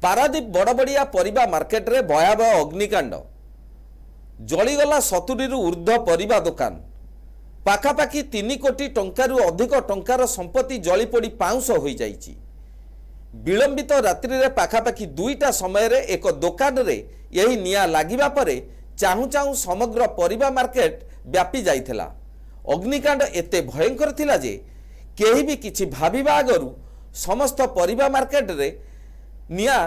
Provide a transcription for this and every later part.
Paradip बड़बड़िया परिबा market रे भयावह अग्निकांड जलीगला 70 रु ऊर्ध्व परिबा दुकान पाखापाखि 3 कोटी टंकारु अधिक टंकार संपत्ति जलीपोड़ी पाउंस हो जाइछि। विलंबित रात्रि रे पाखापाखि 2टा समय रे एक दुकान रे यही निया लागिबा परे चाहू चाहू समग्र परिबा मार्केट व्यापी जाइथिला। अग्निकांड एते भयंकर थिला जे केही भी किछि भाबिबा आगरु समस्त परिबा मार्केट रे निया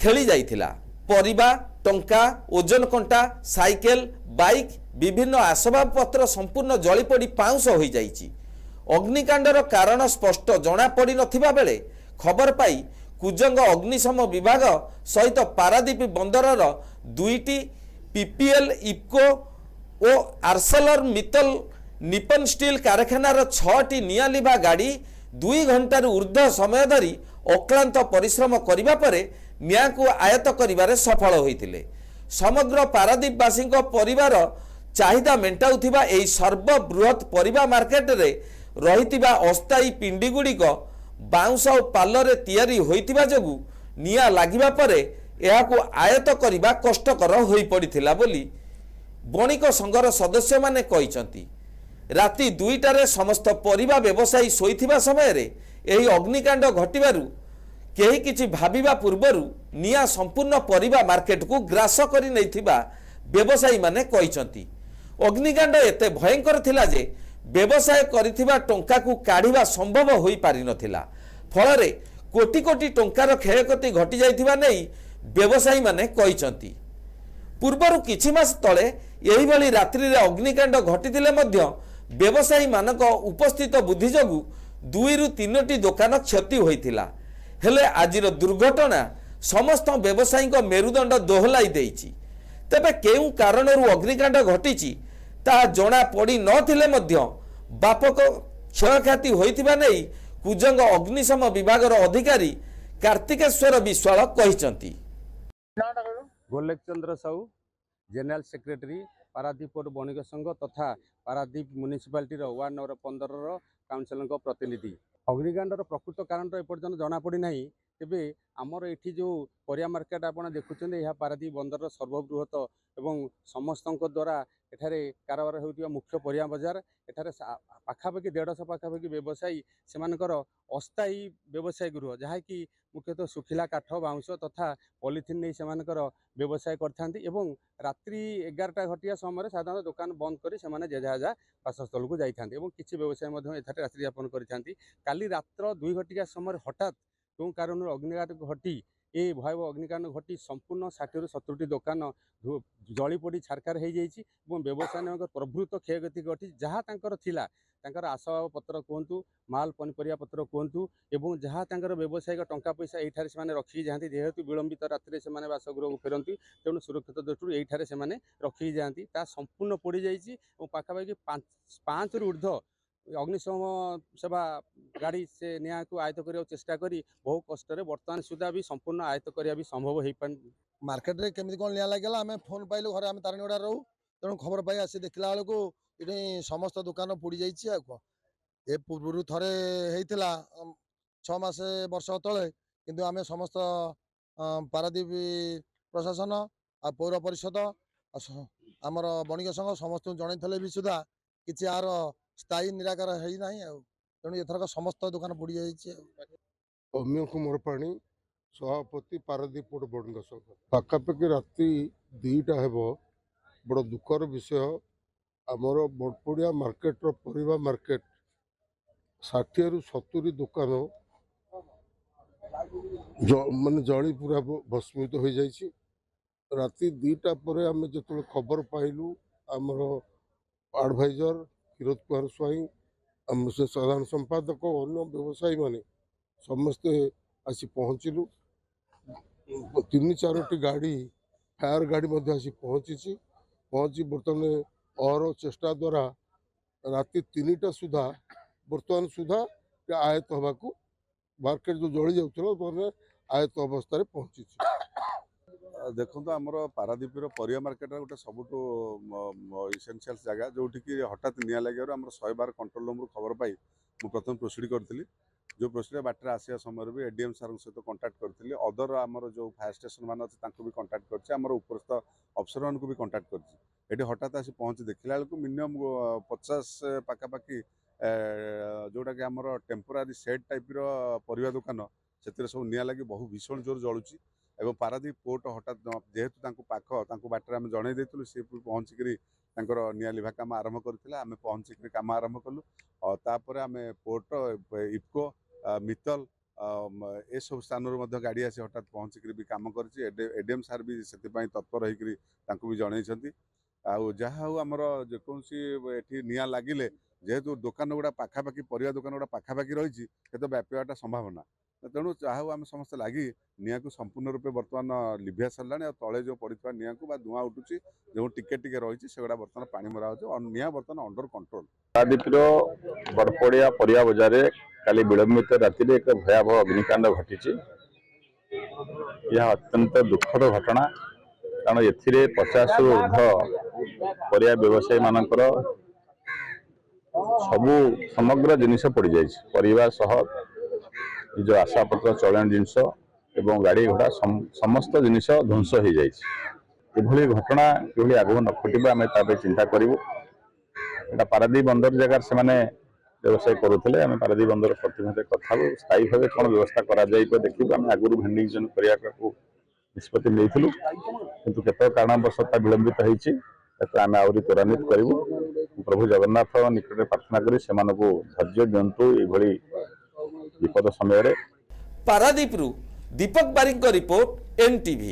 खेली जाइथिला। परिबा टंका ओजन कंटा साइकेल बाइक विभिन्न आसबाब पत्र संपूर्ण जलीपोड़ी पाउंस हो जाइछि। अग्निकांडर कारण स्पष्ट जना पड़ी नथिबा बेले खबर पाई कुजंग अग्निशम विभाग सहित पारादीप बंदरर 2टी पीपीएल इफको और आर्सेलर मित्तल निपन स्टील कारखानार 6टी निया लिभा गाड़ी 2 घंटार ऊर्ध्व समय धरी अक्लांत परिश्रम करिबा परे निया को आयत्त करिबारे सफल होइतिले। समग्र पारादीपवासी परिवार चाहिदा मेंटाउथिबा एही सर्वबृहत परिबा मार्केट रे रहितिबा अस्थायी पिंडी गुड़िक बाउंस और पालरे तैयारी होइतिबा जगु निया लागिबा परे एहाको आयत्त करिबा कष्टकर होई पड़िथिला बोली बणिक संघर सदस्य माने कहिसंती। राति 2टारे समस्त परिबा व्यवसायी शोइथिबा समय रे एही अग्निकांड घटिबारु केही किछि भाबिबा पूर्वरु निया संपूर्ण परिबा मार्केट को ग्रास करि नैथिबा व्यवसायी माने कहिसंती। अग्निकांड एते भयंकर थिला जे व्यवसाय करिथिबा टंका को काढिबा संभव होई पारि नथिला। फलरे कोटी कोटी टंकार क्षयक्षति घटी जाइथिबा नै व्यवसायी माने कहिसंती। पूर्वरु किछि मास तळे एही भली रात्रि रे अग्निकांड घटिथिले मध्य व्यवसायी मानक उपस्थित बुद्धि जगु 2 रु 3टी दुकान क्षति होइथिला। हेले आजिर दुर्घटना समस्त व्यवसायी मेरुदंड दोहलाई देइछि। तेबे केउ कारणरू अग्निकांड घटिछि ता जना पड़ी नथिले मध्य व्यापक क्षयक्षति होइथिबा नै कुजंग अग्निशम विभागर अधिकारी कार्तिकेश्वर विश्वाल कहिसंती। Golek Chandra Sahu general secretary Paradip port बणिक संघ तथा Paradip municipality ward number 15 council प्रतिनिधि। अग्निकांडर प्रकृत कारण एपर्यंत जना पड़ी ना तेबे आमर एठी जो परिया मार्केट आपड़ देखुं यह पारादीप बंदर सर्वबृहत एवं समस्त द्वारा एठारे कारबार होउतिबा मुख्य परिया बजार। एठारे पाखापाखि 150 पाखापाखि व्यवसायी सेमानकर अस्थायी व्यवसाय गृह जहाँकि मुख्यतः सुखिला काठ बाउंश तथा पॉलिथिन नहीं सेमानकर व्यवसाय करथांती एवं रात्रि 11टा घटिया समय साधारण दुकान बंद करी सेमाने जेझा जेझा बासस्थल को जाइथांती एवं किछि व्यवसाय मध्य एठारे रात्रि यापन करिथांती। काली रात्र 2 घटिया समय हठात क्यों कारण अग्निकांड घटी ए भयावह अग्निकांड घटी संपूर्ण 60 रु 70टी दुकान जलीपोड़ी छारकार हो जाइए और व्यवसाय प्रभृत क्षयक्षति घटी जहाँ तांकर थिला तांकर आसबाब पत्र कहतु माल पनीपरिया पत्र कहतु एवं जहाँ तांकर व्यावसायिक टंका पैसा यही से रखी जाती जेहेतु विलंबित रात्रि से बासगृह को फेरती तेणु सुरक्षित दृष्टि यही से रखी जाती ता संपूर्ण पोड़ी जाइए और पाखापाखि 5 रु ऊर्ध्व अग्निशम सेवा गाड़ी से निया को आयत्त करने चेष्टा करी बहु कष्ट बर्तमान सुधा भी संपूर्ण आयत्त करने भी संभव हो पार। मार्केट रे केमती कौन निया लगे आम फोन पाइलु घर आम तारणीगड़ा रहू तेणु खबर पाई आसी देखला बेलू ये समस्त दुकान पोड़ी जाइए। पूर्व थे होता 6 मास वर्ष तले किंतु आम समस्त पारादीप प्रशासन आ पौर परिषद आमर बणिक संघ समस्त जन भी सुधा कि यार स्थायी निराकार है ना तेणु एथरक समस्त दुकान पोड़ी जाइए। अम्य कुमार पाणी सभापति पारादीप पोर्ट बणिक संघ पाखापाखि राति 2टा हेब बड़ दुखर विषय आमर बड़पड़िया मार्केट परिबा मार्केट 60 रु 70 दुकान माने जली पूरा भस्मित हो जाइए। राति 2टा पर आम जो खबर पाइलु आमर एडवाइजर किरोत कुमार स्वाई आम से साधारण संपादक अन्य व्यवसायी माने समस्ते आसी पहुँचलु 3-4टी गाड़ी फायर गाड़ी मध्य आसी पहुँची बर्तमान और चेष्टा द्वारा राति 3टा सुधा बर्तमान सुधा आयत्त हवा को मार्केट जो जली जाऊे आयत्त अवस्था पहुँची। देखो आमर पारादीप परिया मार्केट गोटे सबुठ इसेनसीयल जगह जोटि कि हठात निया लगे आम 112 कंट्रोल रूम खबर पाई मुझे प्रथम प्रोसीड करी जो प्रोसीजर बाटर आसिया समय भी एडीएम सर सहित कंटाक्ट करथिले अदर आमर जो फायर स्टेशन मान अच्छे तांको भी कंटाक्ट करछि आमर उपरस्थ अफसर मान को भी कंटाक्ट करछि एठी हठात आसी पहुंची देखिला बेलକୁ मिनिमम 50 पाखापाखि जोटा कि आमर टेम्पोरारी सेट टाइप रो परिवा दुकान से सब निया लगी बहुत भीषण जोर जलुची एवं पारादीप पोर्ट हठात जेहेतु तांको पाख तांको बाटर आम जणै देइतलु से पहुंचिकरी तांकर निया लिभा काम आरंभ करथिला आमे पहुंचिकरी काम आरंभ कलु और तापर आमे पोर्ट इफको मित्तल ए सब स्थान गाड़ी आसी हठात पहुंचिक भी कम कर एडीएम सार भी से तत्पर होकर भी जनई जहा हूँ आमर जेकोसी ये निया लगिले जेहेतु दुकान गुड़ा पाखापाखि परिया दुकान गुड़ा पाखापाखि रही तो व्यापारटा संभावना तेणु जहा हूँ आम समस्त लगी निया को संपूर्ण रूपे बर्तमान लिभिया सारा और तले जो पड़ता निया को धूआ उठुची जो टिके टिके रही से बर्तमान पानी मरा हो निया बर्तमान अंडर कंट्रोल। पारादीपर बड़पड़िया परिया बजार काली विलंबित राति एक भयावह अग्निकांड घटी यह अत्यंत दुखद घटना कारण ए 50 रु ऊर्ध्व परिया व्यवसायी मानकर सबू समग्र जिनिस पड़ जाए परिवार सह निज आशापत्र चलन जिनस एवं गाड़ी घोड़ा समस्त जिनिस ध्वंस हो जाए घटना कि आगू न घटो आम चिंता करूँ एटा पारादीप बंदर जगार से माने व्यवसाय करुले आम पारादीप बंदर प्रतिनिधि कथा स्थायी भाव कौन व्यवस्था कर देखू आम आगुरी भेंडिंग करने को निष्पत्ति नहीं किंतु केत कारणवश विलंबित होती आम आहरी त्वरान्वित करूँ प्रभु जगन्नाथ निकट प्रार्थना करी से धैर्य दिंतु ये विपद समय। पारादीपरू दीपक बारिक रिपोर्ट NTV।